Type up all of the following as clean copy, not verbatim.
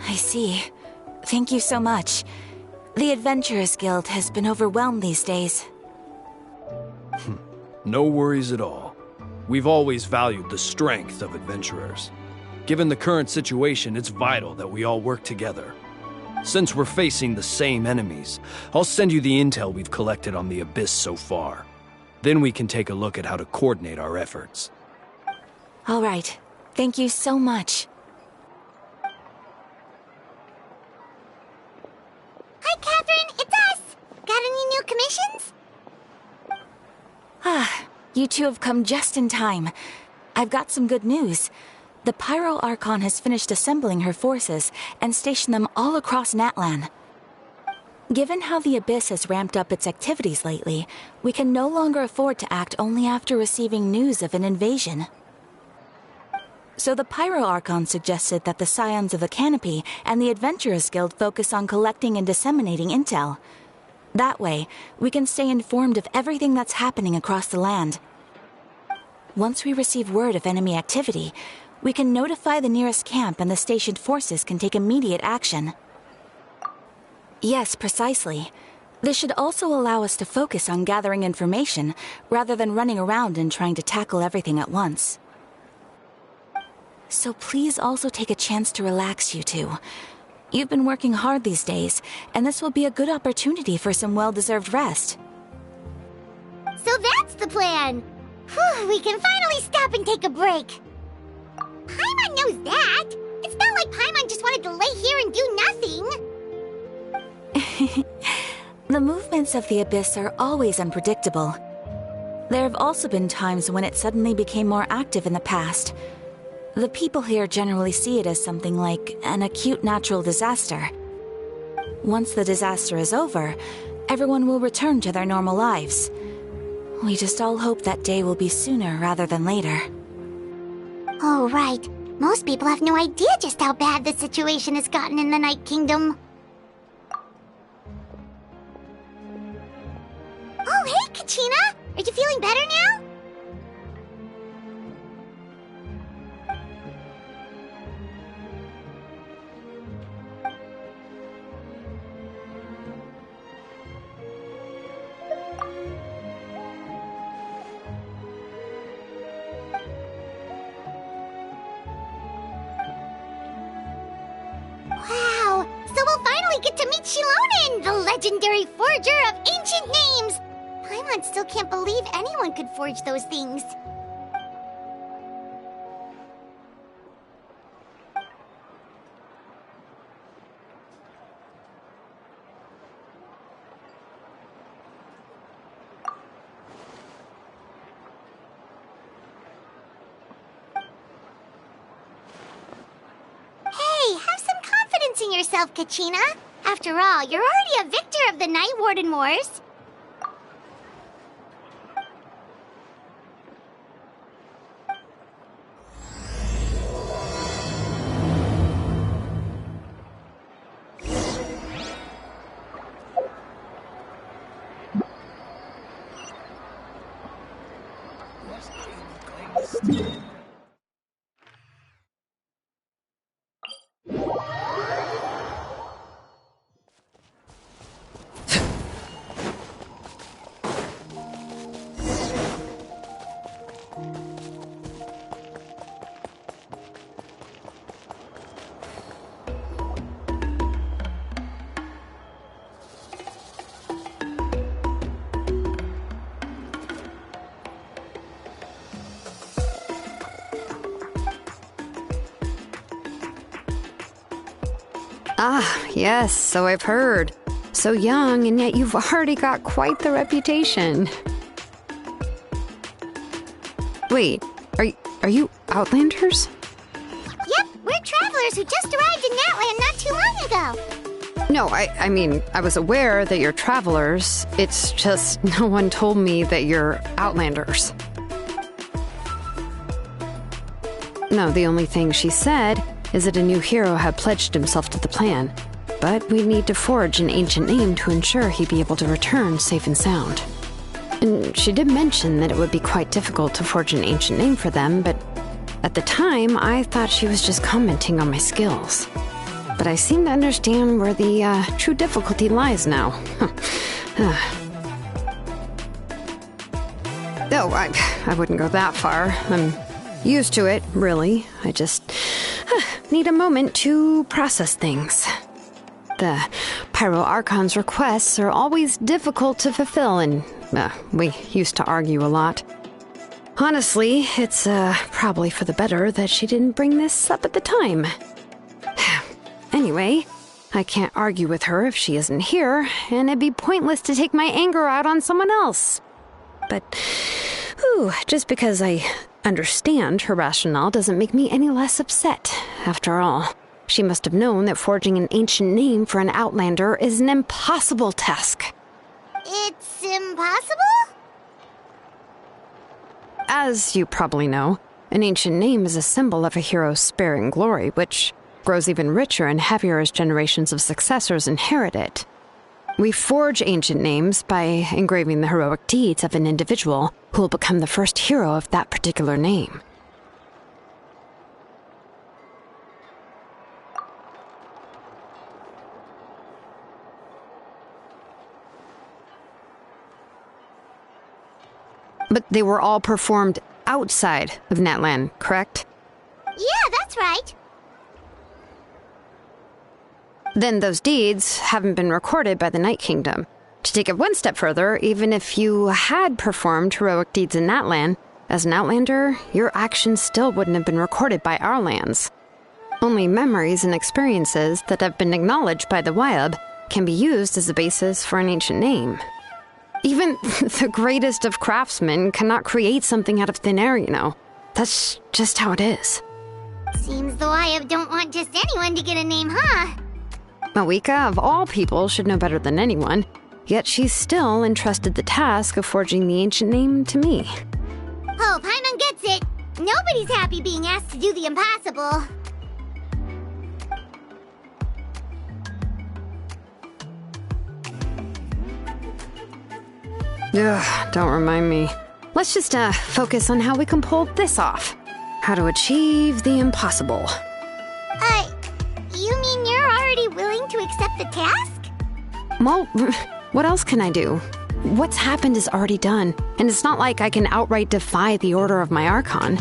I see. Thank you so much. The Adventurers Guild has been overwhelmed these days. No worries at all. We've always valued the strength of adventurers. Given the current situation, it's vital that we all work together. Since we're facing the same enemies, I'll send you the intel we've collected on the Abyss so far. Then we can take a look at how to coordinate our efforts. All right. Thank you so much. Hi, Catherine. It's us. Got any new commissions? You two have come just in time. I've got some good news. The Pyro Archon has finished assembling her forces and stationed them all across Natlan. Given how the Abyss has ramped up its activities lately, we can no longer afford to act only after receiving news of an invasion. So the Pyro Archon suggested that the Scions of the Canopy and the Adventurers Guild focus on collecting and disseminating intel. That way, we can stay informed of everything that's happening across the land. Once we receive word of enemy activity, we can notify the nearest camp and the stationed forces can take immediate action. Yes, precisely. This should also allow us to focus on gathering information, rather than running around and trying to tackle everything at once. So please also take a chance to relax, you two. You've been working hard these days, and this will be a good opportunity for some well-deserved rest. So that's the plan! Whew, we can finally stop and take a break. Paimon knows that! It's not like Paimon just wanted to lay here and do nothing! The movements of the Abyss are always unpredictable. There have also been times when it suddenly became more active in the past. The people here generally see it as something like an acute natural disaster. Once the disaster is over, everyone will return to their normal lives. We just all hope that day will be sooner rather than later. Oh, right. Most people have no idea just how bad the situation has gotten in the Night Kingdom. Oh, hey, Kachina! Are you feeling better now? Wow! So we'll finally get to meet Shilonen, the legendary forger of ancient names! Paimon still can't believe anyone could forge those things. Hey, have some confidence in yourself, Kachina. After all, you're already a victor of the Night Warden Wars. Ah, yes, so I've heard. So young, and yet you've already got quite the reputation. Wait, are you Outlanders? Yep, we're travelers who just arrived in Natland not too long ago. No, I mean, I was aware that you're travelers. It's just no one told me that you're Outlanders. No, the only thing she said is that a new hero had pledged himself to the plan. But we need to forge an ancient name to ensure he'd be able to return safe and sound. And she did mention that it would be quite difficult to forge an ancient name for them, but at the time, I thought she was just commenting on my skills. But I seem to understand where the true difficulty lies now. Oh, I wouldn't go that far. I'm used to it, really. I just need a moment to process things. The Pyro Archon's requests are always difficult to fulfill, and we used to argue a lot. Honestly, it's probably for the better that she didn't bring this up at the time. Anyway, I can't argue with her if she isn't here, and it'd be pointless to take my anger out on someone else. But, just because I understand her rationale doesn't make me any less upset. After all, she must have known that forging an ancient name for an Outlander is an impossible task. It's impossible? As you probably know, an ancient name is a symbol of a hero's spirit and glory, which grows even richer and heavier as generations of successors inherit it. We forge ancient names by engraving the heroic deeds of an individual who will become the first hero of that particular name. But they were all performed outside of Natland, correct? Yeah, that's right. Then those deeds haven't been recorded by the Night Kingdom. To take it one step further, even if you had performed heroic deeds in Natland, as an Outlander, your actions still wouldn't have been recorded by our lands. Only memories and experiences that have been acknowledged by the Wyab can be used as a basis for an ancient name. Even the greatest of craftsmen cannot create something out of thin air, you know. That's just how it is. Seems the Wyab don't want just anyone to get a name, huh? Mawika, of all people, should know better than anyone, yet she's still entrusted the task of forging the ancient name to me. Oh, Paimon gets it. Nobody's happy being asked to do the impossible. Ugh, don't remind me. Let's just focus on how we can pull this off. How to achieve the impossible. You mean you're already willing to accept the task? Well, what else can I do? What's happened is already done, and it's not like I can outright defy the order of my Archon.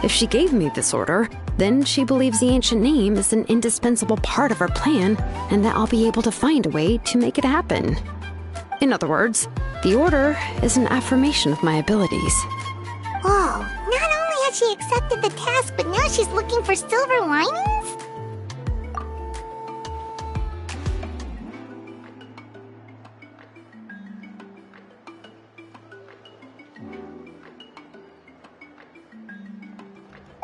If she gave me this order, then she believes the ancient name is an indispensable part of her plan, and that I'll be able to find a way to make it happen. In other words, the order is an affirmation of my abilities. Oh, not only has she accepted the task, but now she's looking for silver linings?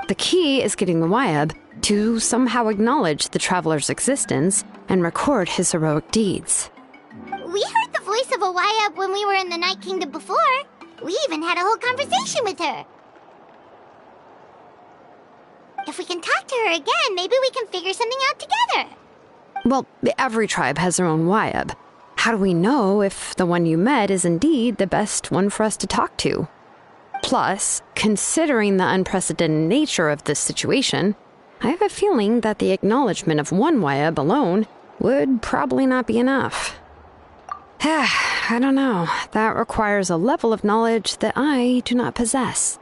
The key is getting the Wyab to somehow acknowledge the traveler's existence and record his heroic deeds. We heard the voice of a Wyab when we were in the Night Kingdom before. We even had a whole conversation with her. If we can talk to her again, maybe we can figure something out together. Well, every tribe has their own Wyab. How do we know if the one you met is indeed the best one for us to talk to? Plus, considering the unprecedented nature of this situation, I have a feeling that the acknowledgement of one Wyab alone would probably not be enough. I don't know. That requires a level of knowledge that I do not possess.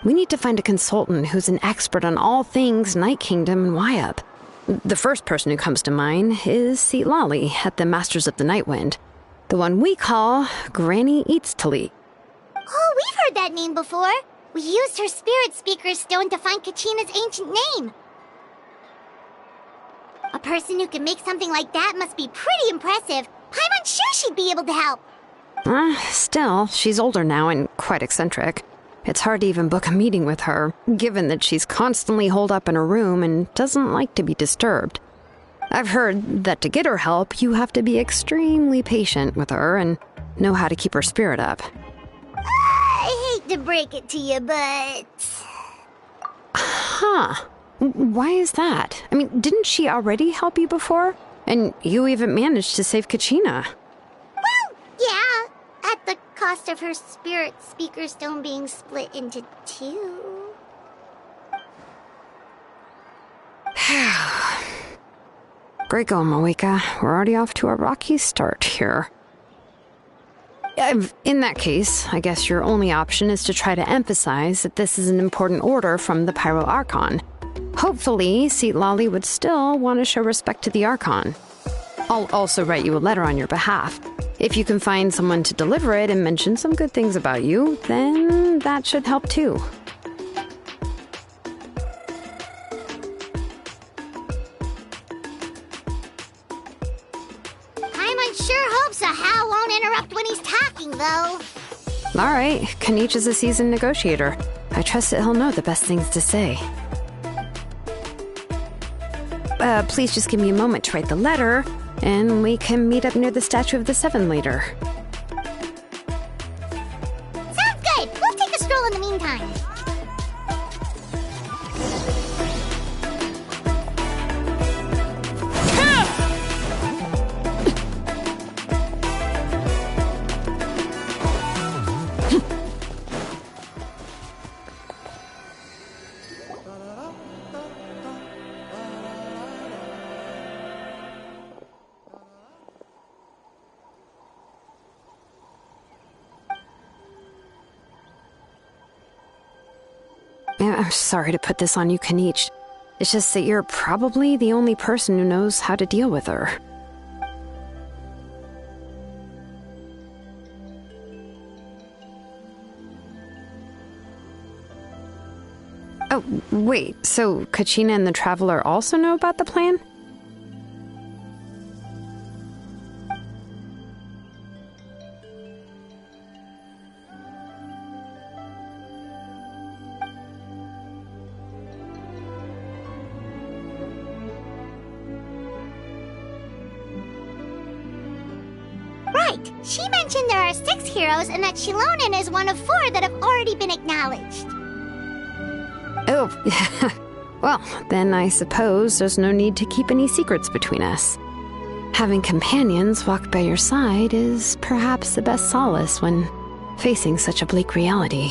We need to find a consultant who's an expert on all things Night Kingdom and Wyab. The first person who comes to mind is Seatlali at the Masters of the Nightwind, the one we call Granny Eatstali. Oh, we've heard that name before. We used her Spirit Speaker's Stone to find Kachina's ancient name. A person who can make something like that must be pretty impressive. I'm sure she'd be able to help. Still, she's older now and quite eccentric. It's hard to even book a meeting with her, given that she's constantly holed up in her room and doesn't like to be disturbed. I've heard that to get her help, you have to be extremely patient with her and know how to keep her spirit up. I hate to break it to you, but... Huh. Why is that? I mean, didn't she already help you before? And you even managed to save Kachina. Well, yeah. At the cost of her spirit speaker stone being split into two. Great going, Moeka. We're already off to a rocky start here. In that case, I guess your only option is to try to emphasize that this is an important order from the Pyro Archon. Hopefully, Seat Lolly would still want to show respect to the Archon. I'll also write you a letter on your behalf. If you can find someone to deliver it and mention some good things about you, then that should help too. I sure hope so Hal won't interrupt when he's talking, though. All right, Kanich is a seasoned negotiator. I trust that he'll know the best things to say. Please just give me a moment to write the letter, and we can meet up near the Statue of the Seven later. Sounds good. We'll take a stroll in the meantime. I'm sorry to put this on you, Kanich. It's just that you're probably the only person who knows how to deal with her. Oh, wait, so Kachina and the Traveler also know about the plan? Right. She mentioned there are 6 heroes and that Shilonen is one of 4 that have already been acknowledged. Oh, well, then I suppose there's no need to keep any secrets between us. Having companions walk by your side is perhaps the best solace when facing such a bleak reality.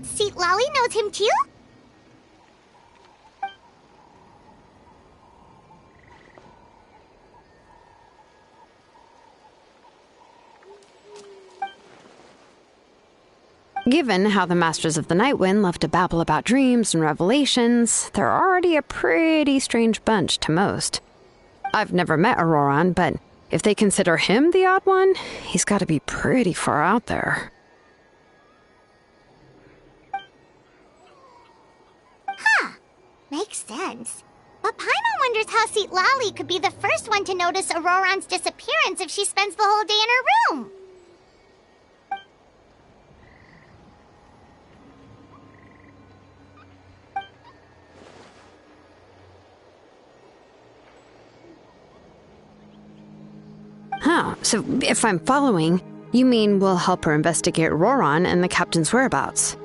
Seat Lolly knows him too? Given how the Masters of the Nightwind love to babble about dreams and revelations, they're already a pretty strange bunch to most. I've never met Auroran, but if they consider him the odd one, he's got to be pretty far out there. Makes sense. But Paimon wonders how Seat Lolly could be the first one to notice Auroran's disappearance if she spends the whole day in her room. Huh, so if I'm following, you mean we'll help her investigate Auroran and the captain's whereabouts?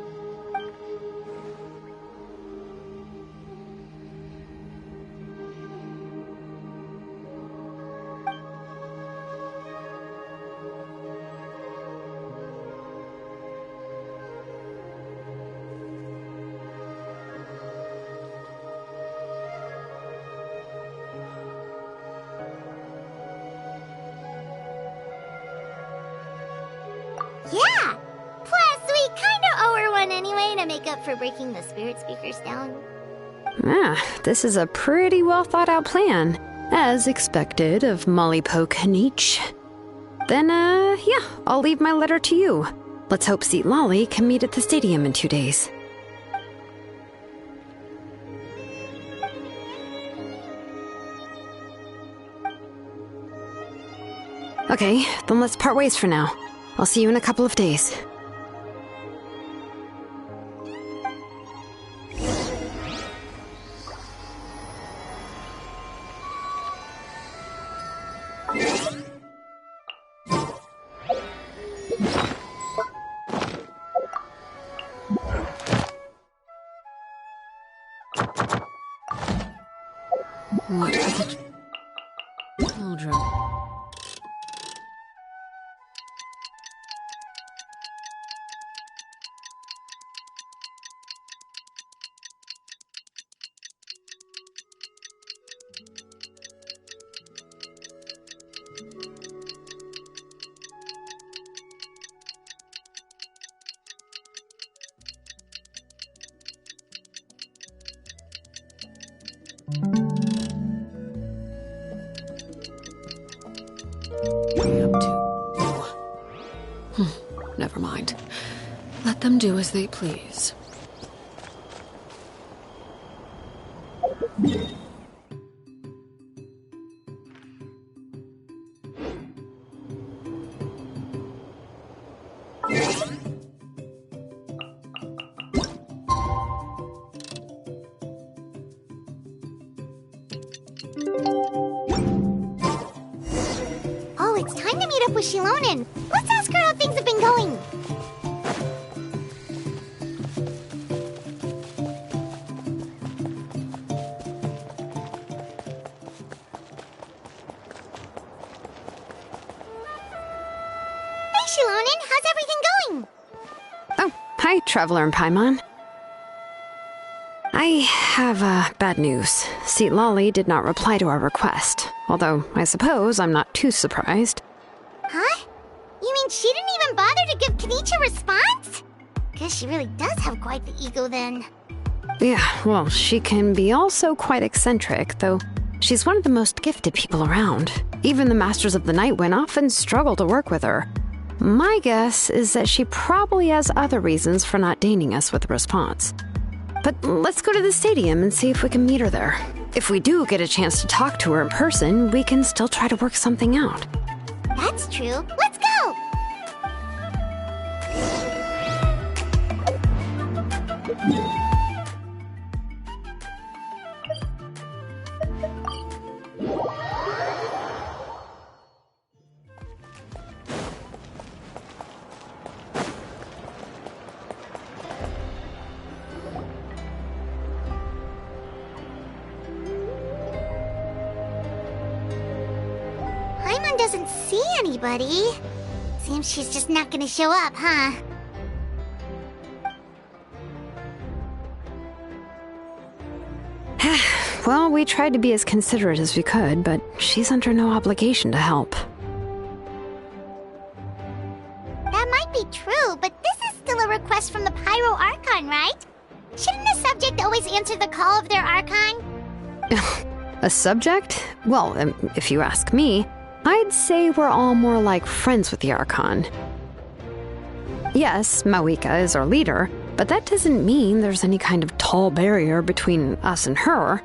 Yeah! Plus, we kinda owe her one anyway to make up for breaking the spirit speaker stone? This is a pretty well thought out plan, as expected of Molly Poke Nietzsche. Then, yeah, I'll leave my letter to you. Let's hope Seat Lolly can meet at the stadium in 2 days. Okay, then let's part ways for now. I'll see you in a couple of days. What are the children? Never mind. Let them do as they please. Oh, it's time to meet up with Shilonen. Let's ask her how things have been going. Hey, Shilonen, how's everything going? Oh, hi, Traveler and Paimon. I have, bad news. Seat Lolly did not reply to our request, although I suppose I'm not too surprised. Huh? You mean she didn't even bother to give Kenichi a response? Guess she really does have quite the ego then. Yeah, well, she can be also quite eccentric, though she's one of the most gifted people around. Even the Masters of the Night Wind often struggle to work with her. My guess is that she probably has other reasons for not deigning us with a response. But let's go to the stadium and see if we can meet her there. If we do get a chance to talk to her in person, we can still try to work something out. That's true. Let's go! Paimon doesn't see anybody. Seems she's just not gonna show up, huh? Well, we tried to be as considerate as we could, but she's under no obligation to help. That might be true, but this is still a request from the Pyro Archon, right? Shouldn't a subject always answer the call of their Archon? A subject? Well, if you ask me, I'd say we're all more like friends with the Archon. Yes, Mawika is our leader, but that doesn't mean there's any kind of tall barrier between us and her.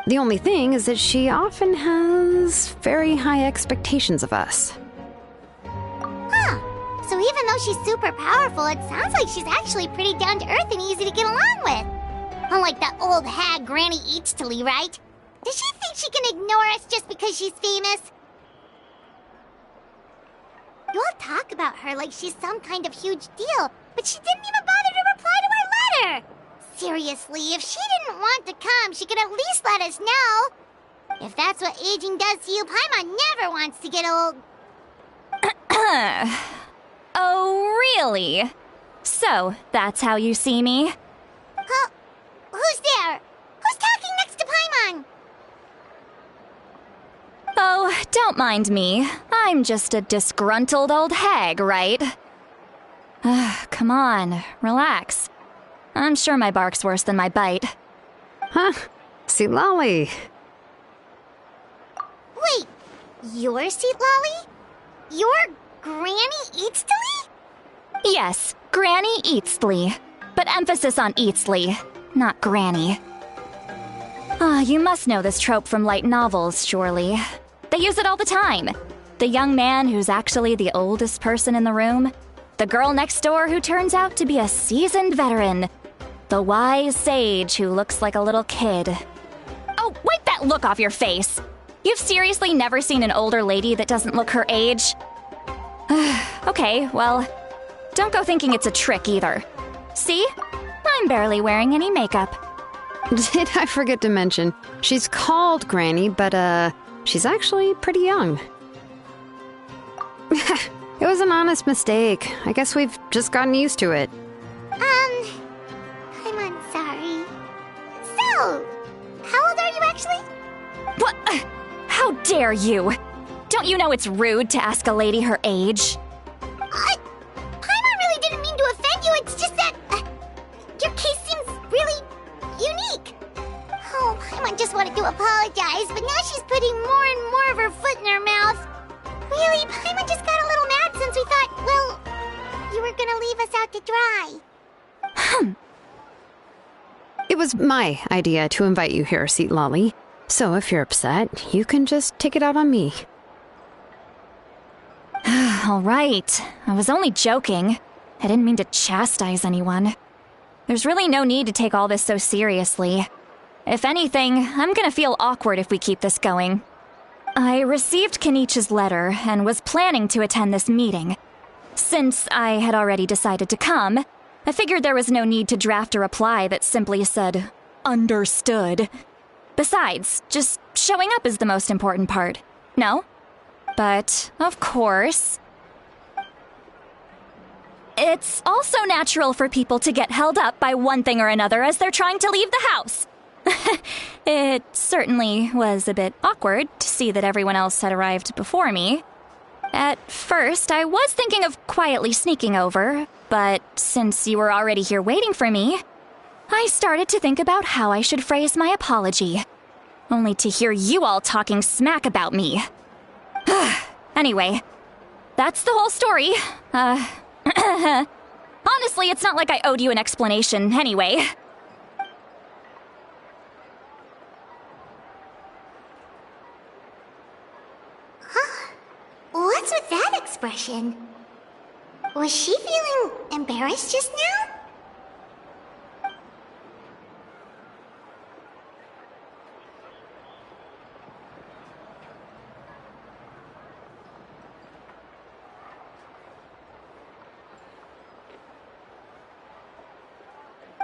The only thing is that she often has very high expectations of us. Huh. So even though she's super powerful, it sounds like she's actually pretty down to earth and easy to get along with. Unlike that old hag Granny Eachtley, right? Does she think she can ignore us just because she's famous? You all talk about her like she's some kind of huge deal, but she didn't even bother to reply to our letter! Seriously, if she didn't want to come, she could at least let us know. If that's what aging does to you, Paimon never wants to get old. Oh, really? So, that's how you see me? Huh? Who's there? Who's talking next to Paimon? Oh, don't mind me. I'm just a disgruntled old hag, right? Come on, relax. I'm sure my bark's worse than my bite. Huh? See, Lolly. Wait, you're Seat Lolly? You're Granny Eatsley? Yes, Granny Eatsley. But emphasis on Eatsley, not Granny. You must know this trope from light novels, surely. They use it all the time. The young man who's actually the oldest person in the room. The girl next door who turns out to be a seasoned veteran. The wise sage who looks like a little kid. Oh, wipe that look off your face! You've seriously never seen an older lady that doesn't look her age? Okay, well, don't go thinking it's a trick either. See? I'm barely wearing any makeup. Did I forget to mention, she's called Granny, but, she's actually pretty young. It was an honest mistake. I guess we've just gotten used to it. I'm sorry. So, how old are you actually? What? How dare you? Don't you know it's rude to ask a lady her age? Paimon really didn't mean to offend you, it's just that, your case seems really unique. Oh, Paimon just wanted to apologize, but now she's putting more and more of her foot in her mouth. Really, Paimon just got a little mad since we thought, well, you were gonna leave us out to dry. It was my idea to invite you here, Seat Lolly. So if you're upset, you can just take it out on me. All right. I was only joking. I didn't mean to chastise anyone. There's really no need to take all this so seriously. If anything, I'm gonna feel awkward if we keep this going. I received Kenichi's letter and was planning to attend this meeting. Since I had already decided to come, I figured there was no need to draft a reply that simply said, "Understood." Besides, just showing up is the most important part. No? But, of course, it's also natural for people to get held up by one thing or another as they're trying to leave the house. It certainly was a bit awkward to see that everyone else had arrived before me. At first, I was thinking of quietly sneaking over, but since you were already here waiting for me, I started to think about how I should phrase my apology. Only to hear you all talking smack about me. Anyway, that's the whole story. Honestly, it's not like I owed you an explanation anyway. What's with that expression? Was she feeling embarrassed just now?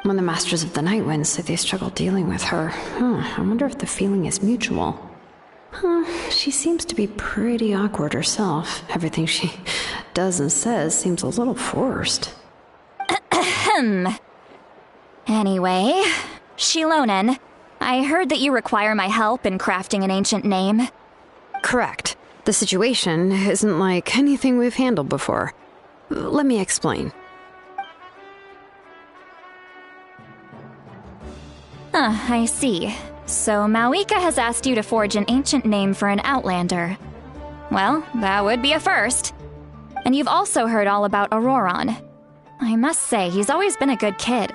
When the Masters of the Night Wind say they struggle dealing with her, I wonder if the feeling is mutual. She seems to be pretty awkward herself. Everything she does and says seems a little forced. Anyway, Shilonen, I heard that you require my help in crafting an ancient name. Correct. The situation isn't like anything we've handled before. Let me explain. I see. So Mauika has asked you to forge an ancient name for an Outlander. Well, that would be a first. And you've also heard all about Auroron. I must say, he's always been a good kid.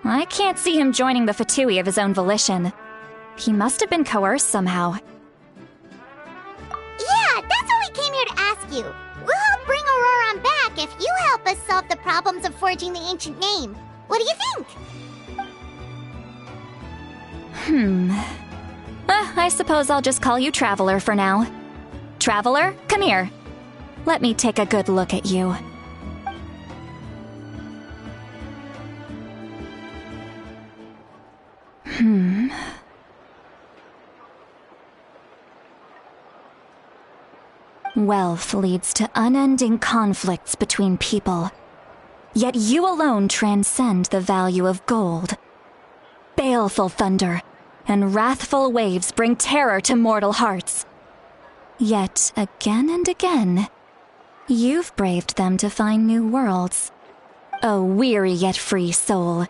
I can't see him joining the Fatui of his own volition. He must have been coerced somehow. Yeah, that's what we came here to ask you. We'll help bring Auroron back if you help us solve the problems of forging the ancient name. What do you think? I suppose I'll just call you Traveler for now. Traveler, come here. Let me take a good look at you. Wealth leads to unending conflicts between people. Yet you alone transcend the value of gold. Baleful thunder and wrathful waves bring terror to mortal hearts. Yet again and again, you've braved them to find new worlds. O weary yet free soul,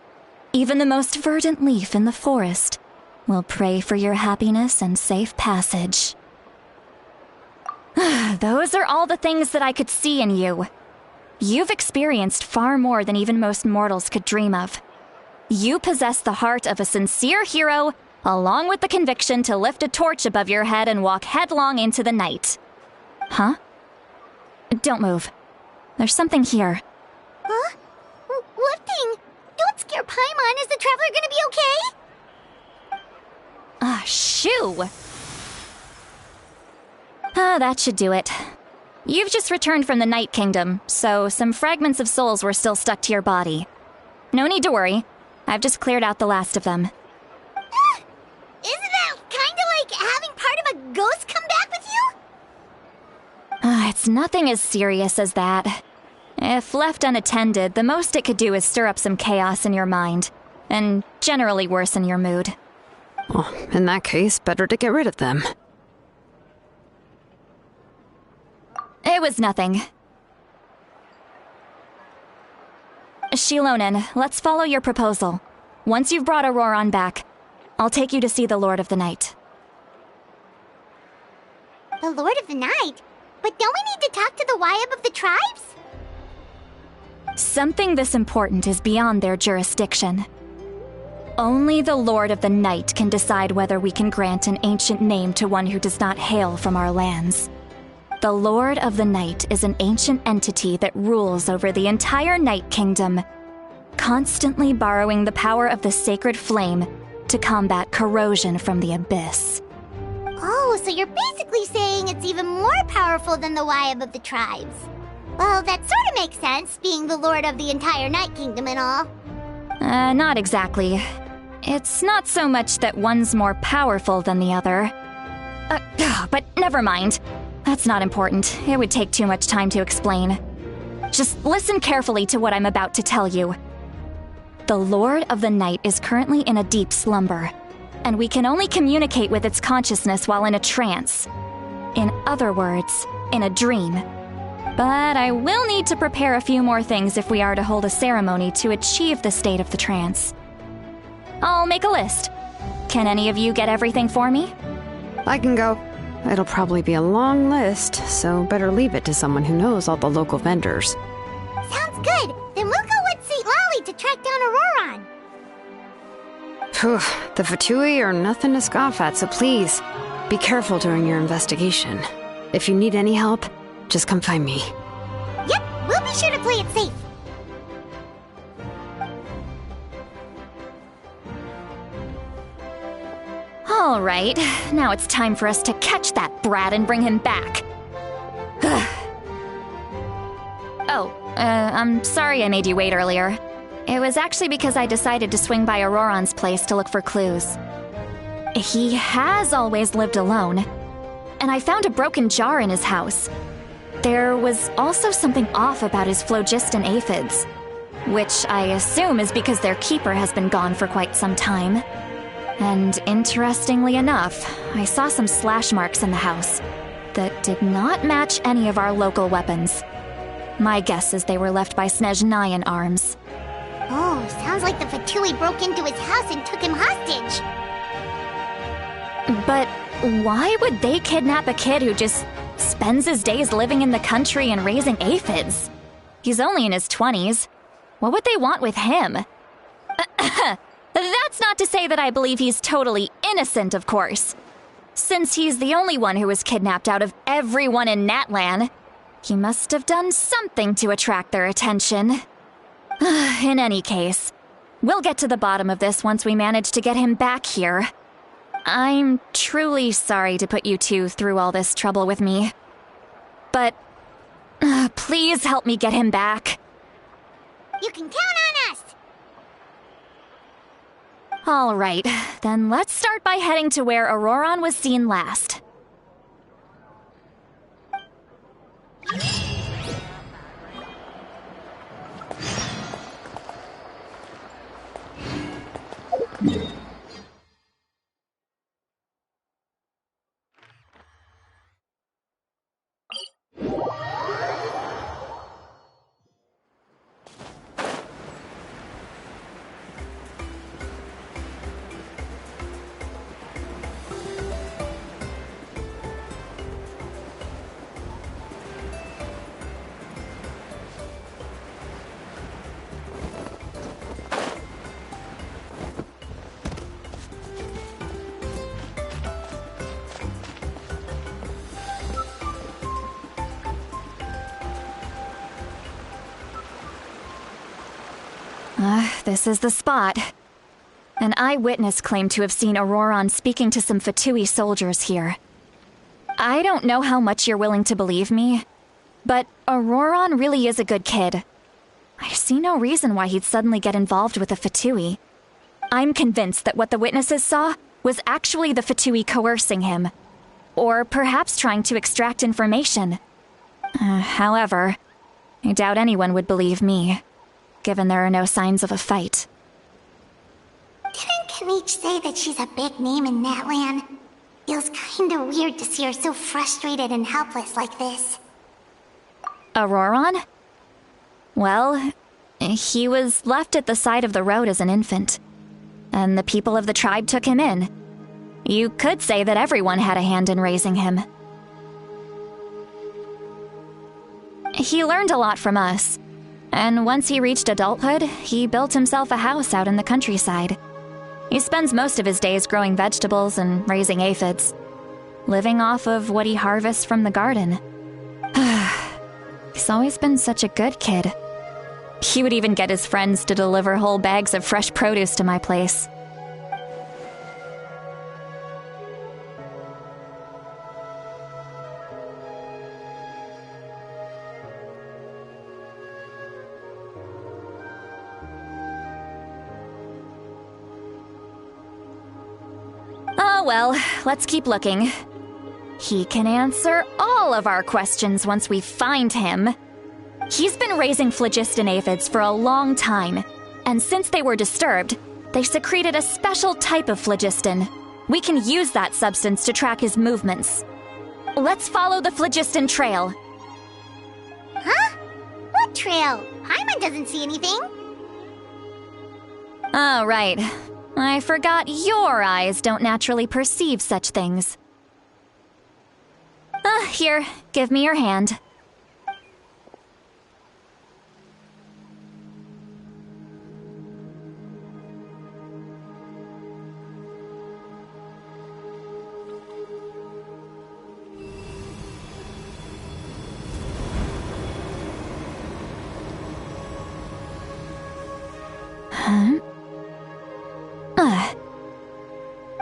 Even the most verdant leaf in the forest will pray for your happiness and safe passage. Those are all the things that I could see in you. You've experienced far more than even most mortals could dream of. You possess the heart of a sincere hero, along with the conviction to lift a torch above your head and walk headlong into the night. Huh? Don't move. There's something here. Huh? What thing? Don't scare Paimon. Is the traveler gonna be okay? Shoo! That should do it. You've just returned from the Night Kingdom, so some fragments of souls were still stuck to your body. No need to worry. I've just cleared out the last of them. Isn't that kinda like having part of a ghost come back with you? It's nothing as serious as that. If left unattended, the most it could do is stir up some chaos in your mind, and generally worsen your mood. Well, in that case, better to get rid of them. It was nothing. Shilonen, let's follow your proposal. Once you've brought Auroron back, I'll take you to see the Lord of the Night. The Lord of the Night? But don't we need to talk to the Wyab of the tribes? Something this important is beyond their jurisdiction. Only the Lord of the Night can decide whether we can grant an ancient name to one who does not hail from our lands. The Lord of the Night is an ancient entity that rules over the entire Night Kingdom, constantly borrowing the power of the sacred flame to combat corrosion from the abyss. Oh, so you're basically saying it's even more powerful than the Wyab of the tribes. Well, that sort of makes sense, being the lord of the entire Night Kingdom and all. Not exactly. It's not so much that one's more powerful than the other. But never mind. That's not important. It would take too much time to explain. Just listen carefully to what I'm about to tell you. The Lord of the Night is currently in a deep slumber, and we can only communicate with its consciousness while in a trance. In other words, in a dream. But I will need to prepare a few more things if we are to hold a ceremony to achieve the state of the trance. I'll make a list. Can any of you get everything for me? I can go. It'll probably be a long list, so better leave it to someone who knows all the local vendors. Sounds good. Then we'll go with St. Lolly to track down Auroron. Phew, the Fatui are nothing to scoff at, so please, be careful during your investigation. If you need any help, just come find me. Yep, we'll be sure to play it safe. All right, now it's time for us to catch that brat and bring him back. I'm sorry I made you wait earlier. It was actually because I decided to swing by Auroron's place to look for clues. He has always lived alone, and I found a broken jar in his house. There was also something off about his phlogiston aphids, which I assume is because their keeper has been gone for quite some time. And interestingly enough, I saw some slash marks in the house that did not match any of our local weapons. My guess is they were left by Snezhnayan arms. Oh, sounds like the Fatui broke into his house and took him hostage. But why would they kidnap a kid who just spends his days living in the country and raising aphids? He's only in his 20s. What would they want with him? That's not to say that I believe he's totally innocent, of course. Since he's the only one who was kidnapped out of everyone in Natlan, he must have done something to attract their attention. In any case, we'll get to the bottom of this once we manage to get him back here. I'm truly sorry to put you two through all this trouble with me. But please help me get him back. You can count on us! All right, then let's start by heading to where Auroron was seen last. This is the spot. An eyewitness claimed to have seen Auroron speaking to some Fatui soldiers here. I don't know how much you're willing to believe me, but Auroron really is a good kid. I see no reason why he'd suddenly get involved with a Fatui. I'm convinced that what the witnesses saw was actually the Fatui coercing him, or perhaps trying to extract information. However, I doubt anyone would believe me, given there are no signs of a fight. Didn't Kanich say that she's a big name in Natlan? Feels kinda weird to see her so frustrated and helpless like this. Auroron? Well, he was left at the side of the road as an infant, and the people of the tribe took him in. You could say that everyone had a hand in raising him. He learned a lot from us, and once he reached adulthood, he built himself a house out in the countryside. He spends most of his days growing vegetables and raising aphids, living off of what he harvests from the garden. He's always been such a good kid. He would even get his friends to deliver whole bags of fresh produce to my place. Oh well, let's keep looking. He can answer all of our questions once we find him. He's been raising phlogiston aphids for a long time, and since they were disturbed, they secreted a special type of phlogiston. We can use that substance to track his movements. Let's follow the phlogiston trail. Huh? What trail? Paimon doesn't see anything. Oh, right. I forgot your eyes don't naturally perceive such things. Here, give me your hand.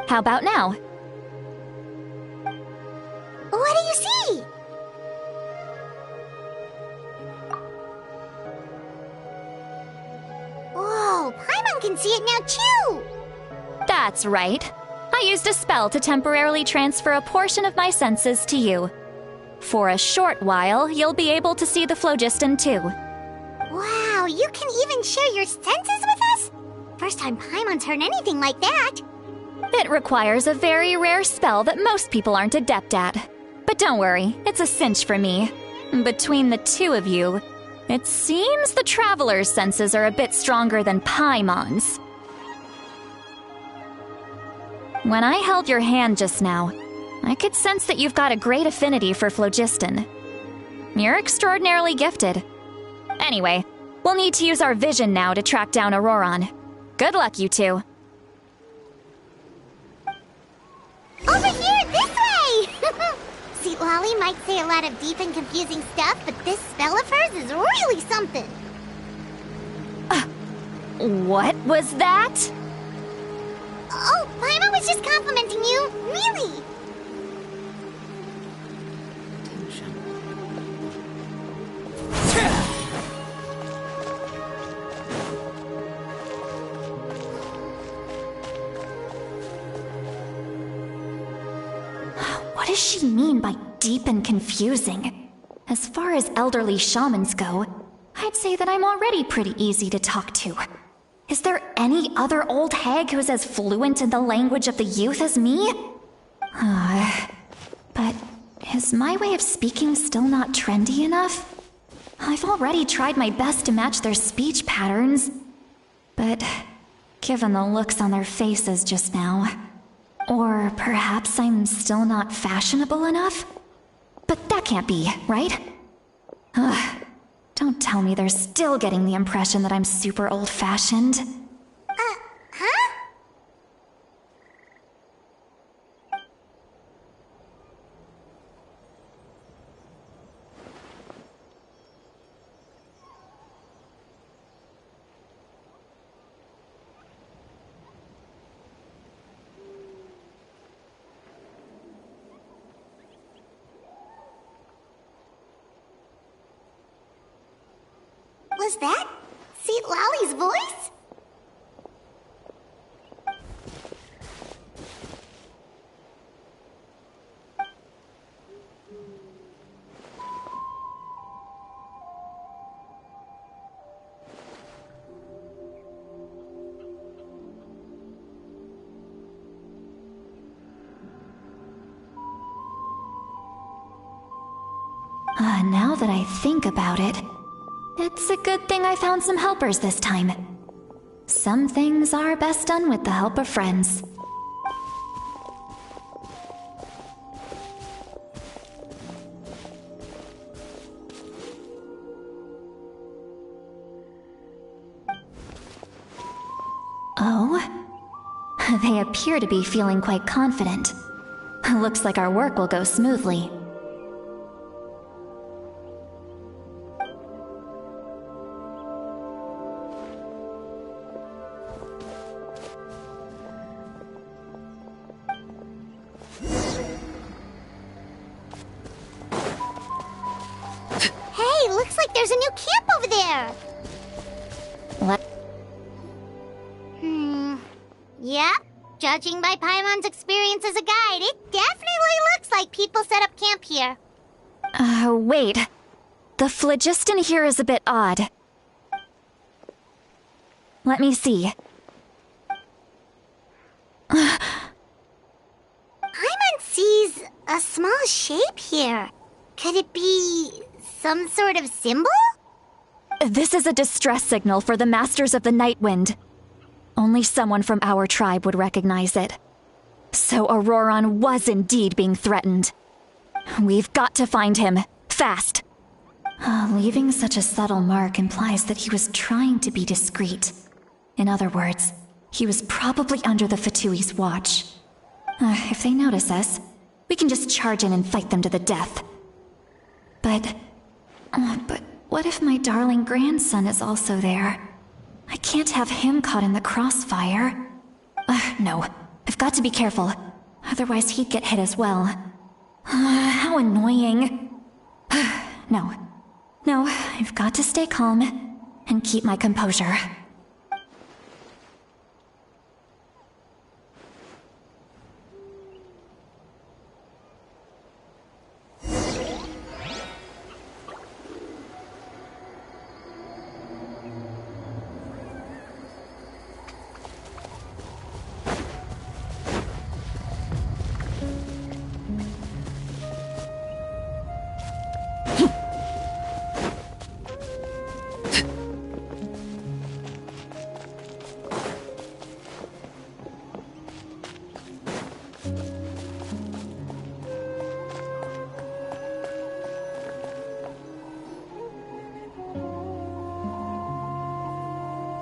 How about now? What do you see? Whoa, Paimon can see it now too! That's right. I used a spell to temporarily transfer a portion of my senses to you. For a short while, you'll be able to see the phlogiston too. Wow, you can even share your senses with us? First time Paimon's heard anything like that. It requires a very rare spell that most people aren't adept at. But don't worry, it's a cinch for me. Between the two of you, it seems the Traveler's senses are a bit stronger than Paimon's. When I held your hand just now, I could sense that you've got a great affinity for phlogiston. You're extraordinarily gifted. Anyway, we'll need to use our vision now to track down Auroron. Good luck, you two. Over here, this way! See, Lolly might say a lot of deep and confusing stuff, but this spell of hers is really something. What was that? Oh, Paimon was just complimenting you. Really. What does she mean by deep and confusing? As far as elderly shamans go, I'd say that I'm already pretty easy to talk to. Is there any other old hag who's as fluent in the language of the youth as me? But is my way of speaking still not trendy enough? I've already tried my best to match their speech patterns. But given the looks on their faces just now, or perhaps I'm still not fashionable enough? But that can't be, right? Don't tell me they're still getting the impression that I'm super old-fashioned. Huh? Was that St. Lally's voice? Now that I think about it, it's a good thing I found some helpers this time. Some things are best done with the help of friends. Oh? They appear to be feeling quite confident. Looks like our work will go smoothly. Hey, looks like there's a new camp over there. What? Yeah, judging by Paimon's experience as a guide, it definitely looks like people set up camp here. Wait. The phlogiston here is a bit odd. Let me see. Paimon sees a small shape here. Could it be some sort of symbol? This is a distress signal for the Masters of the Night Wind. Only someone from our tribe would recognize it. So Auroron was indeed being threatened. We've got to find him, fast. Leaving such a subtle mark implies that he was trying to be discreet. In other words, he was probably under the Fatui's watch. If they notice us, we can just charge in and fight them to the death. But what if my darling grandson is also there? I can't have him caught in the crossfire. No, I've got to be careful. Otherwise he'd get hit as well. How annoying. No, I've got to stay calm and keep my composure.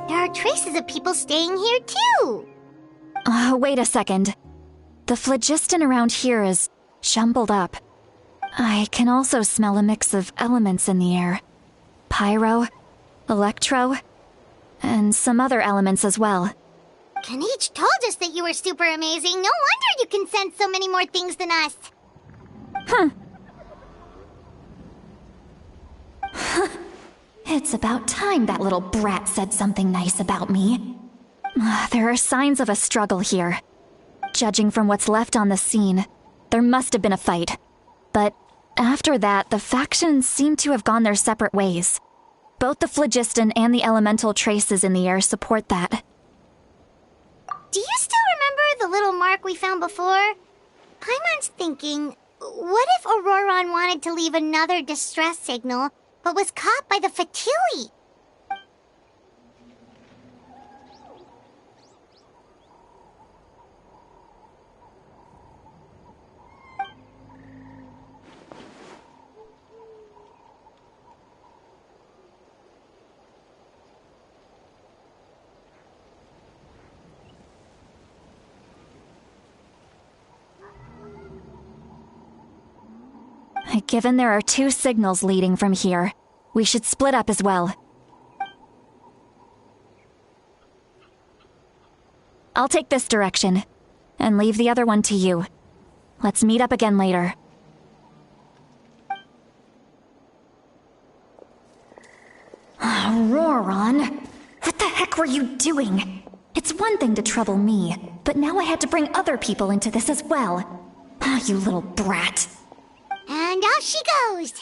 There are traces of people staying here too. Wait a second. The phlogiston around here is jumbled up. I can also smell a mix of elements in the air. Pyro, electro, and some other elements as well. Kanich told us that you were super amazing. No wonder you can sense so many more things than us. It's about time that little brat said something nice about me. There are signs of a struggle here. Judging from what's left on the scene, there must have been a fight. But after that, the factions seem to have gone their separate ways. Both the phlogiston and the elemental traces in the air support that. Do you still remember the little mark we found before? Paimon's thinking, what if Auroron wanted to leave another distress signal, but was caught by the Fatui? Given there are two signals leading from here, we should split up as well. I'll take this direction, and leave the other one to you. Let's meet up again later. Auroron, what the heck were you doing? It's one thing to trouble me, but now I had to bring other people into this as well. Ah, you little brat. And off she goes.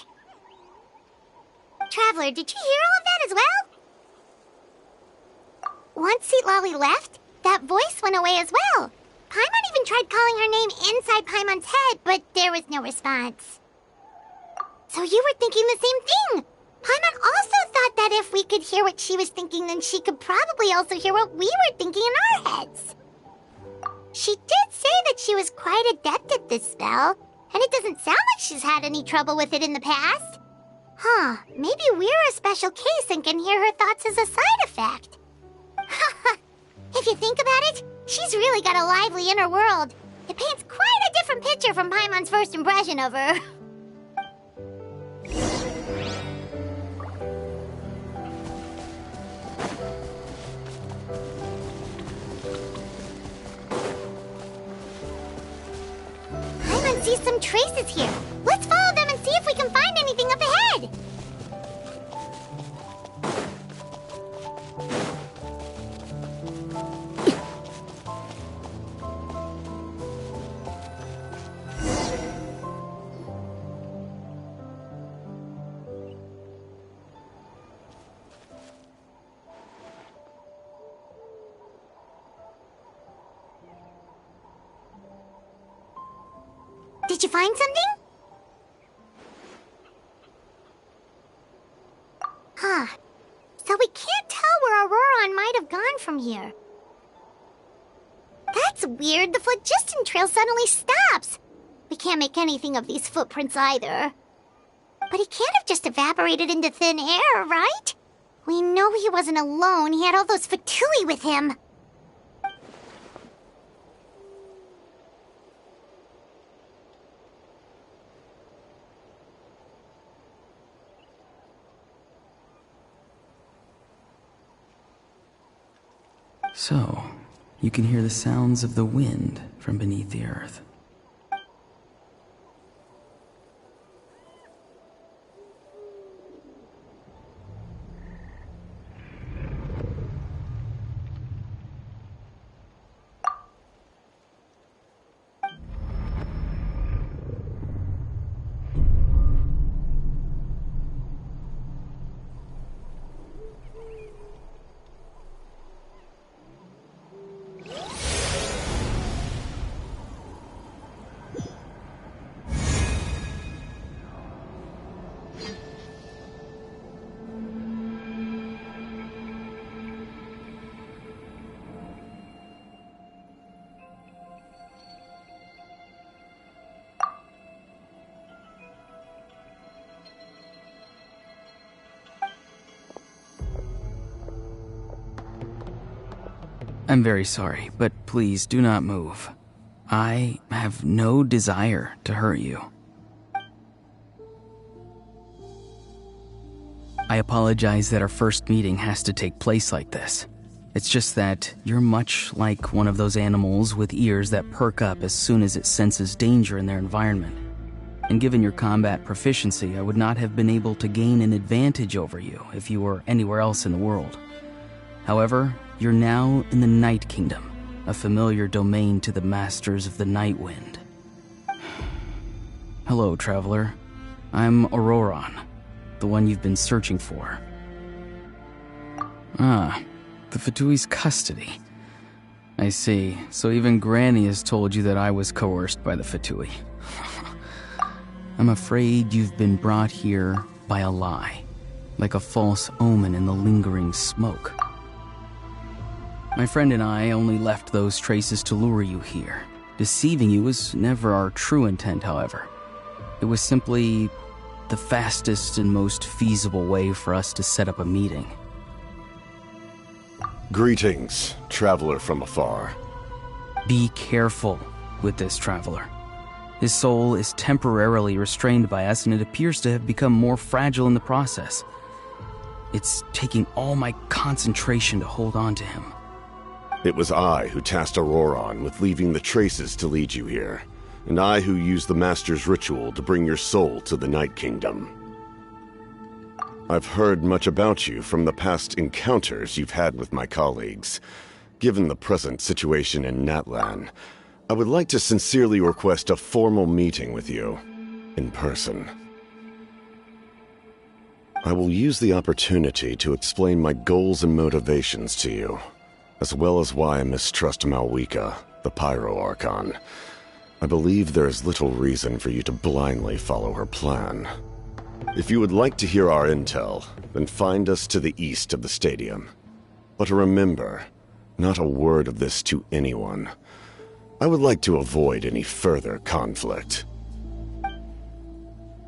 Traveler, did you hear all of that as well? Once Seat Lolly left, that voice went away as well. Paimon even tried calling her name inside Paimon's head, but there was no response. So you were thinking the same thing. Paimon also thought that if we could hear what she was thinking, then she could probably also hear what we were thinking in our heads. She did say that she was quite adept at this spell, and it doesn't sound like she's had any trouble with it in the past. Huh, maybe we're a special case and can hear her thoughts as a side effect. If you think about it, she's really got a lively inner world. It paints quite a different picture from Paimon's first impression of her. Paimon sees some traces here. Let's follow them and see if we can find anything up ahead. Did you find something? Huh. So we can't tell where Auroron might have gone from here. That's weird. The phlogiston trail suddenly stops. We can't make anything of these footprints either. But he can't have just evaporated into thin air, right? We know he wasn't alone. He had all those Fatui with him. So, you can hear the sounds of the wind from beneath the earth. I'm very sorry, but please do not move. I have no desire to hurt you. I apologize that our first meeting has to take place like this. It's just that you're much like one of those animals with ears that perk up as soon as it senses danger in their environment. And given your combat proficiency, I would not have been able to gain an advantage over you if you were anywhere else in the world. However, you're now in the Night Kingdom, a familiar domain to the masters of the Night Wind. Hello, traveler. I'm Auroron, the one you've been searching for. Ah, the Fatui's custody. I see. So even Granny has told you that I was coerced by the Fatui. I'm afraid you've been brought here by a lie, like a false omen in the lingering smoke. My friend and I only left those traces to lure you here. Deceiving you was never our true intent, however. It was simply the fastest and most feasible way for us to set up a meeting. Greetings, traveler from afar. Be careful with this traveler. His soul is temporarily restrained by us, and it appears to have become more fragile in the process. It's taking all my concentration to hold on to him. It was I who tasked Auroron with leaving the traces to lead you here, and I who used the Master's ritual to bring your soul to the Night Kingdom. I've heard much about you from the past encounters you've had with my colleagues. Given the present situation in Natlan, I would like to sincerely request a formal meeting with you, in person. I will use the opportunity to explain my goals and motivations to you, as well as why I mistrust Malwika, the Pyro Archon. I believe there is little reason for you to blindly follow her plan. If you would like to hear our intel, then find us to the east of the stadium. But remember, not a word of this to anyone. I would like to avoid any further conflict.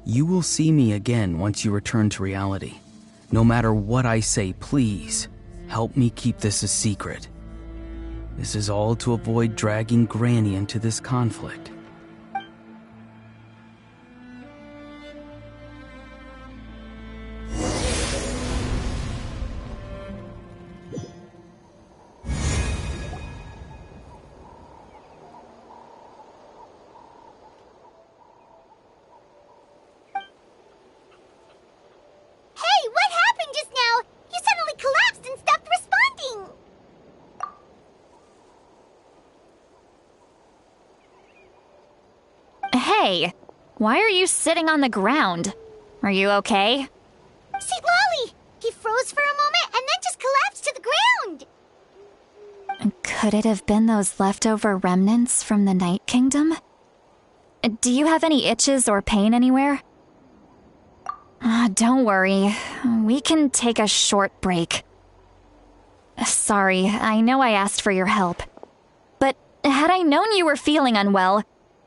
You will see me again once you return to reality. No matter what I say, please, help me keep this a secret. This is all to avoid dragging Granny into this conflict. Hey, what happened just now? You suddenly collapsed and stopped responding. Hey, why are you sitting on the ground? Are you okay? See, Lolly! He froze for a moment and then just collapsed to the ground. Could it have been those leftover remnants from the Night Kingdom? Do you have any itches or pain anywhere? Don't worry. We can take a short break. Sorry, I know I asked for your help. But had I known you were feeling unwell,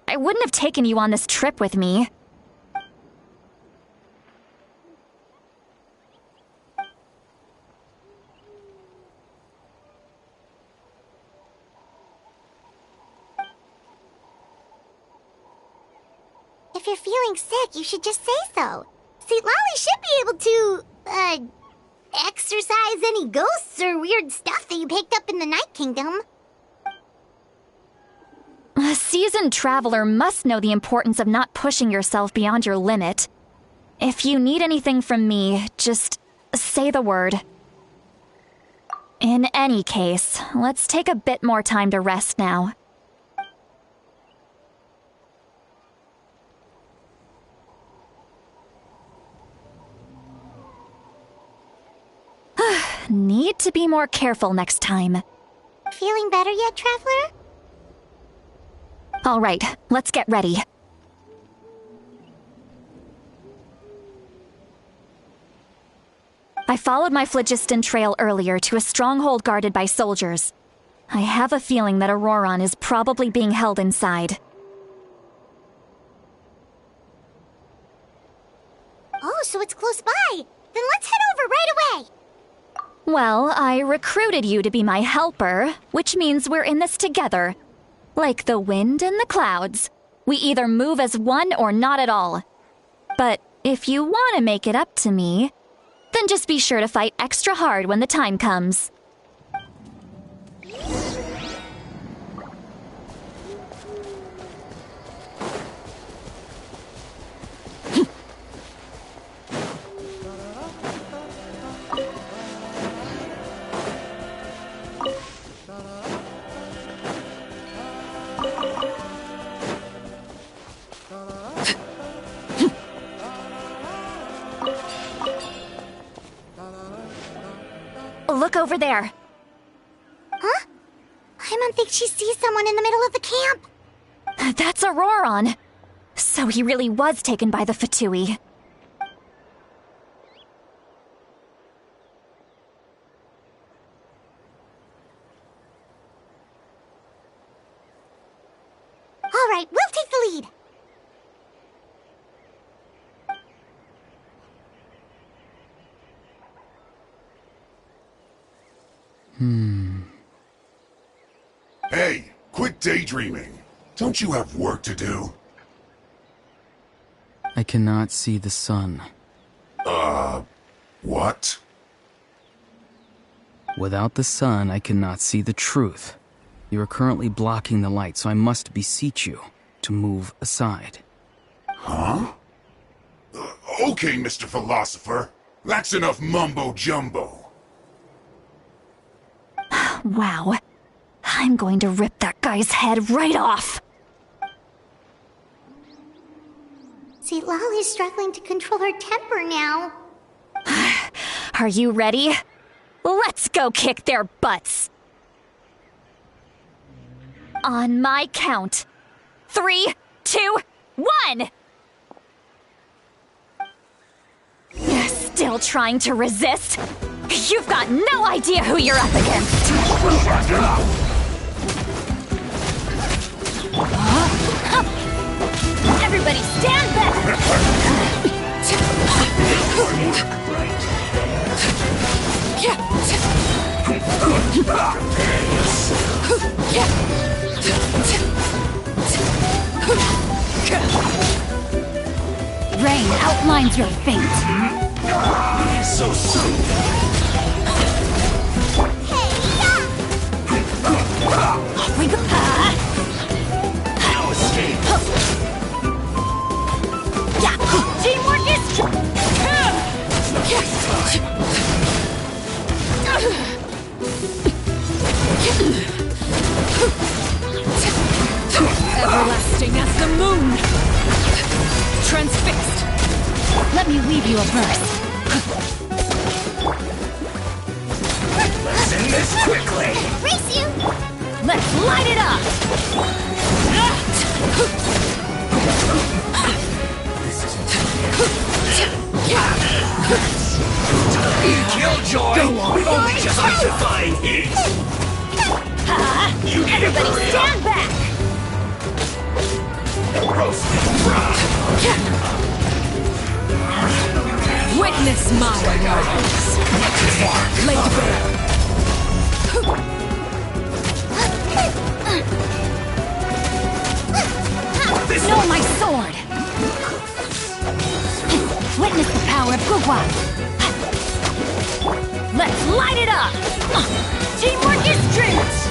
I wouldn't have taken you on this trip with me. If you're feeling sick, you should just say so. See, Lolly should be able to, exorcise any ghosts or weird stuff that you picked up in the Night Kingdom. A seasoned traveler must know the importance of not pushing yourself beyond your limit. If you need anything from me, just say the word. In any case, let's take a bit more time to rest now. Need to be more careful next time. Feeling better yet, Traveler? All right, let's get ready. I followed my phlogiston trail earlier to a stronghold guarded by soldiers. I have a feeling that Auroron is probably being held inside. Oh, so it's close by. Then let's head over right away. Well, I recruited you to be my helper, which means we're in this together. Like the wind and the clouds. We either move as one or not at all. But if you want to make it up to me, then just be sure to fight extra hard when the time comes. Look over there. Huh? I don't think she sees someone in the middle of the camp. That's Auroron. So he really was taken by the Fatui. All right, we'll take the lead. Hey, quit daydreaming. Don't you have work to do? I cannot see the sun. What? Without the sun, I cannot see the truth. You are currently blocking the light, so I must beseech you to move aside. Huh? Okay, Mr. Philosopher. That's enough mumbo-jumbo. Wow. I'm going to rip that guy's head right off. See, Lolly's struggling to control her temper now. Are you ready? Let's go kick their butts. On my count. 3, 2, 1! Still trying to resist? You've got no idea who you're up against! Everybody stand back! Rain outlines your fate. So soon. Off we go. No escape. Yeah. Teamwork is everlasting as the moon. Transfixed. Let me weave you a verse. Let's end this quickly. Race you! Let's light it up! Killjoy! Only just like to find it! Everybody stand back! Roasted rock! Witness my words. Laid bare. Know my sword! Witness the power of Gugwa! Let's light it up! Teamwork is strength!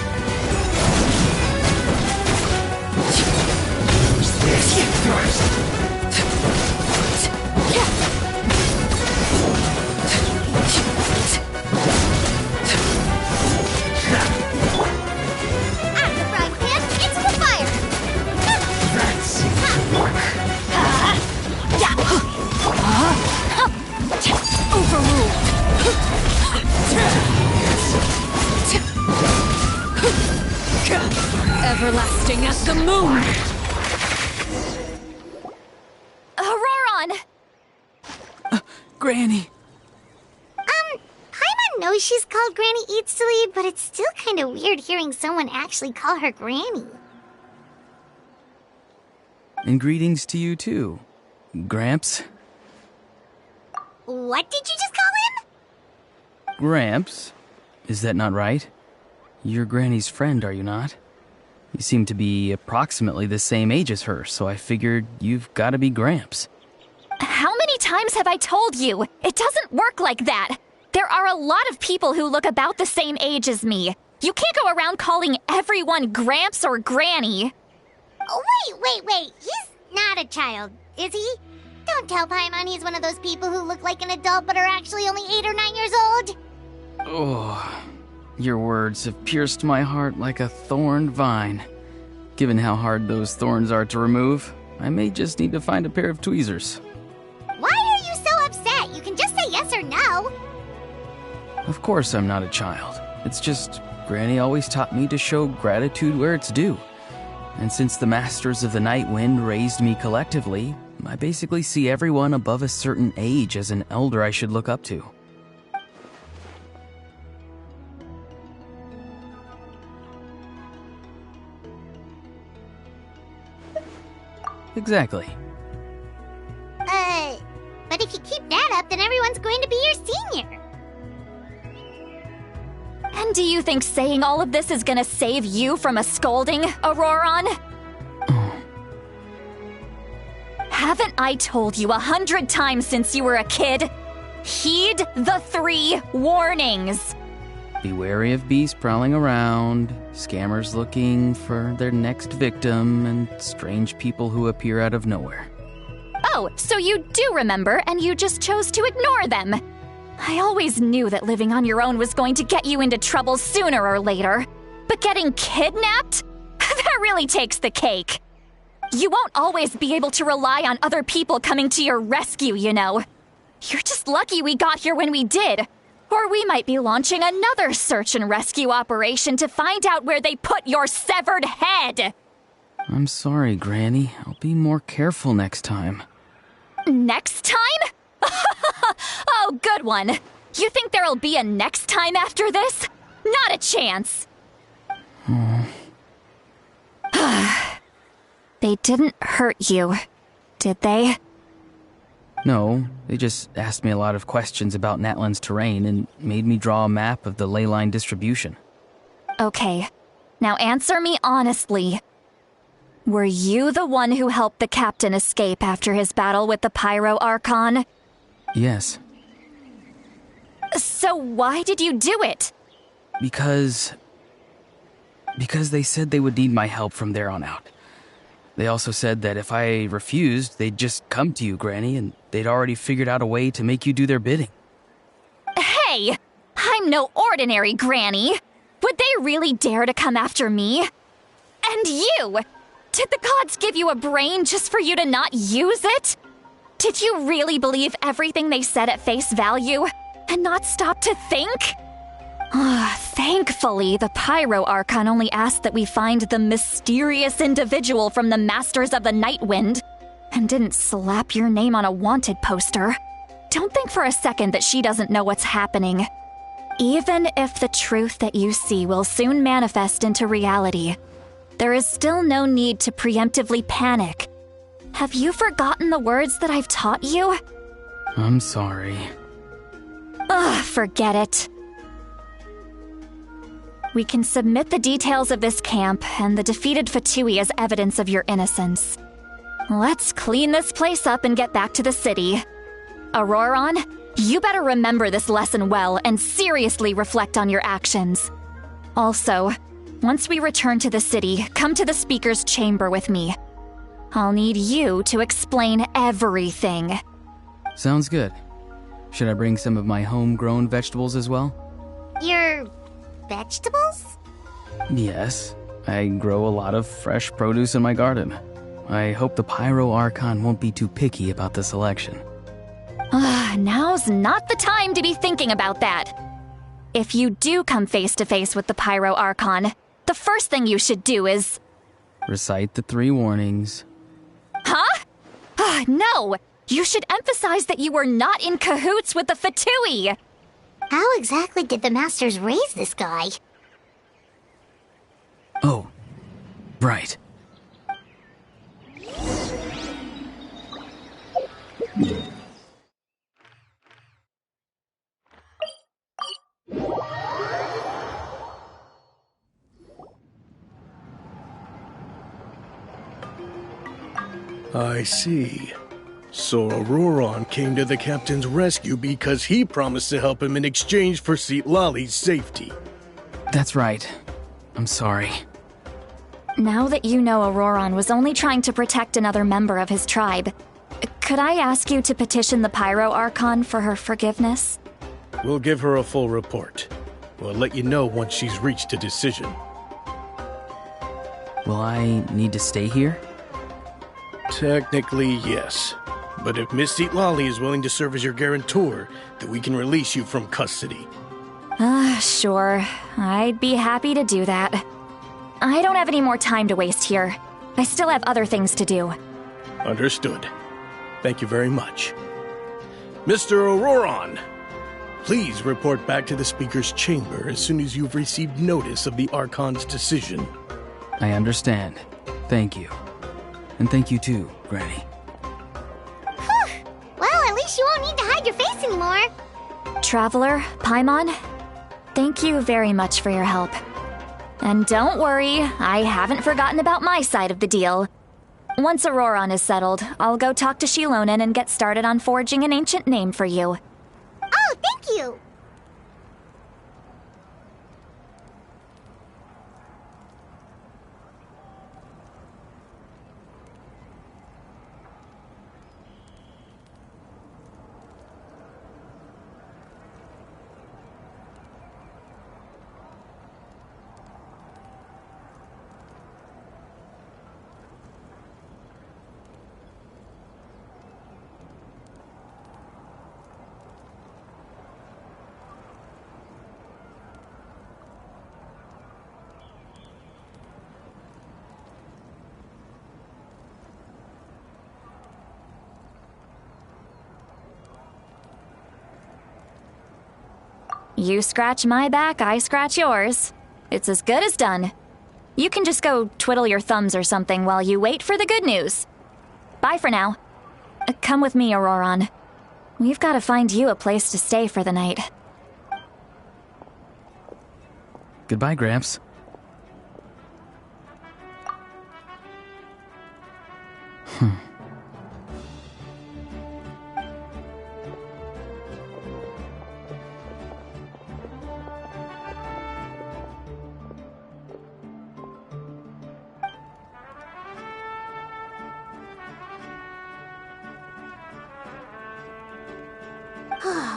Out of the frying pan, into the fire! Overruled! Everlasting as the moon. Auroron! Granny! Paimon knows she's called Granny Eats to Lead, but it's still kind of weird hearing someone actually call her Granny. And greetings to you too, Gramps. What did you just call him? Gramps? Is that not right? You're Granny's friend, are you not? You seem to be approximately the same age as her, so I figured you've got to be Gramps. How many times have I told you? It doesn't work like that. There are a lot of people who look about the same age as me. You can't go around calling everyone Gramps or Granny. Oh, wait. He's not a child, is he? Don't tell Paimon he's one of those people who look like an adult but are actually only 8 or 9 years old. Oh, your words have pierced my heart like a thorned vine. Given how hard those thorns are to remove, I may just need to find a pair of tweezers. Why are you so upset? You can just say yes or no. Of course I'm not a child. It's just Granny always taught me to show gratitude where it's due. And since the Masters of the Night Wind raised me collectively, I basically see everyone above a certain age as an elder I should look up to. Exactly. But if you keep that up, then everyone's going to be your senior. And do you think saying all of this is gonna save you from a scolding, Auroron? Haven't I told you 100 times since you were a kid? Heed the 3 warnings. Be wary of beasts prowling around, scammers looking for their next victim, and strange people who appear out of nowhere. Oh, so you do remember and you just chose to ignore them. I always knew that living on your own was going to get you into trouble sooner or later. But getting kidnapped? That really takes the cake. You won't always be able to rely on other people coming to your rescue, you know. You're just lucky we got here when we did. Or we might be launching another search and rescue operation to find out where they put your severed head. I'm sorry, Granny. I'll be more careful next time. Next time? Oh, good one. You think there'll be a next time after this? Not a chance. They didn't hurt you, did they? No, they just asked me a lot of questions about Natlan's terrain and made me draw a map of the ley line distribution. Okay, now answer me honestly. Were you the one who helped the captain escape after his battle with the Pyro Archon? Yes. So why did you do it? Because they said they would need my help from there on out. They also said that if I refused, they'd just come to you, Granny, and they'd already figured out a way to make you do their bidding. Hey! I'm no ordinary Granny! Would they really dare to come after me? And you! Did the gods give you a brain just for you to not use it? Did you really believe everything they said at face value and not stop to think? Thankfully, the Pyro Archon only asked that we find the mysterious individual from the Masters of the Night Wind and didn't slap your name on a wanted poster. Don't think for a second that she doesn't know what's happening. Even if the truth that you see will soon manifest into reality, there is still no need to preemptively panic. Have you forgotten the words that I've taught you? I'm sorry. Forget it. We can submit the details of this camp and the defeated Fatui as evidence of your innocence. Let's clean this place up and get back to the city. Auroron, you better remember this lesson well and seriously reflect on your actions. Also, once we return to the city, come to the speaker's chamber with me. I'll need you to explain everything. Sounds good. Should I bring some of my homegrown vegetables as well? Your vegetables? Yes. I grow a lot of fresh produce in my garden. I hope the Pyro Archon won't be too picky about the selection. Now's not the time to be thinking about that. If you do come face to face with the Pyro Archon, the first thing you should do is... Recite the 3 warnings. Huh? No! You should emphasize that you were not in cahoots with the Fatui! How exactly did the Masters raise this guy? Oh, right. I see. So Auroron came to the captain's rescue because he promised to help him in exchange for Citlali's safety. That's right. I'm sorry. Now that you know Auroron was only trying to protect another member of his tribe, could I ask you to petition the Pyro Archon for her forgiveness? We'll give her a full report. We'll let you know once she's reached a decision. Will I need to stay here? Technically, yes. But if Miss Citlali is willing to serve as your guarantor, then we can release you from custody. Sure. I'd be happy to do that. I don't have any more time to waste here. I still have other things to do. Understood. Thank you very much. Mr. Auroron, please report back to the Speaker's chamber as soon as you've received notice of the Archon's decision. I understand. Thank you. And thank you too, Granny. Well, at least you won't need to hide your face anymore. Traveler, Paimon, thank you very much for your help. And don't worry, I haven't forgotten about my side of the deal. Once Auroron is settled, I'll go talk to Shilonen and get started on forging an ancient name for you. Oh, thank you. You scratch my back, I scratch yours. It's as good as done. You can just go twiddle your thumbs or something while you wait for the good news. Bye for now. Come with me, Auroron. We've got to find you a place to stay for the night. Goodbye, Gramps.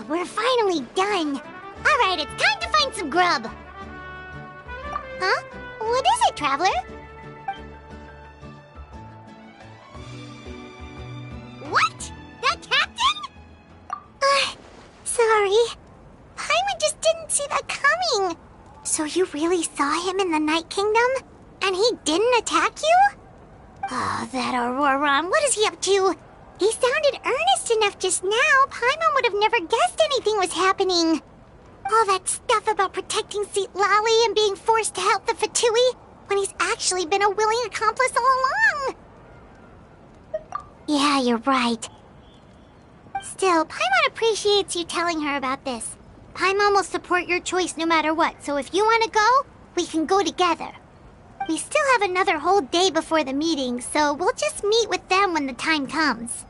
We're finally done. Alright, it's time to find some grub. Huh? What is it, Traveler? What? That captain? Sorry. Paimon just didn't see that coming. So you really saw him in the Night Kingdom? And he didn't attack you? Oh, that Auroron, what is he up to? He sounded earnest enough just now. Paimon would have never guessed anything was happening. All that stuff about protecting Seat Lally and being forced to help the Fatui when he's actually been a willing accomplice all along. Yeah, you're right. Still, Paimon appreciates you telling her about this. Paimon will support your choice no matter what, so if you want to go, we can go together. We still have another whole day before the meeting, so we'll just meet with them when the time comes.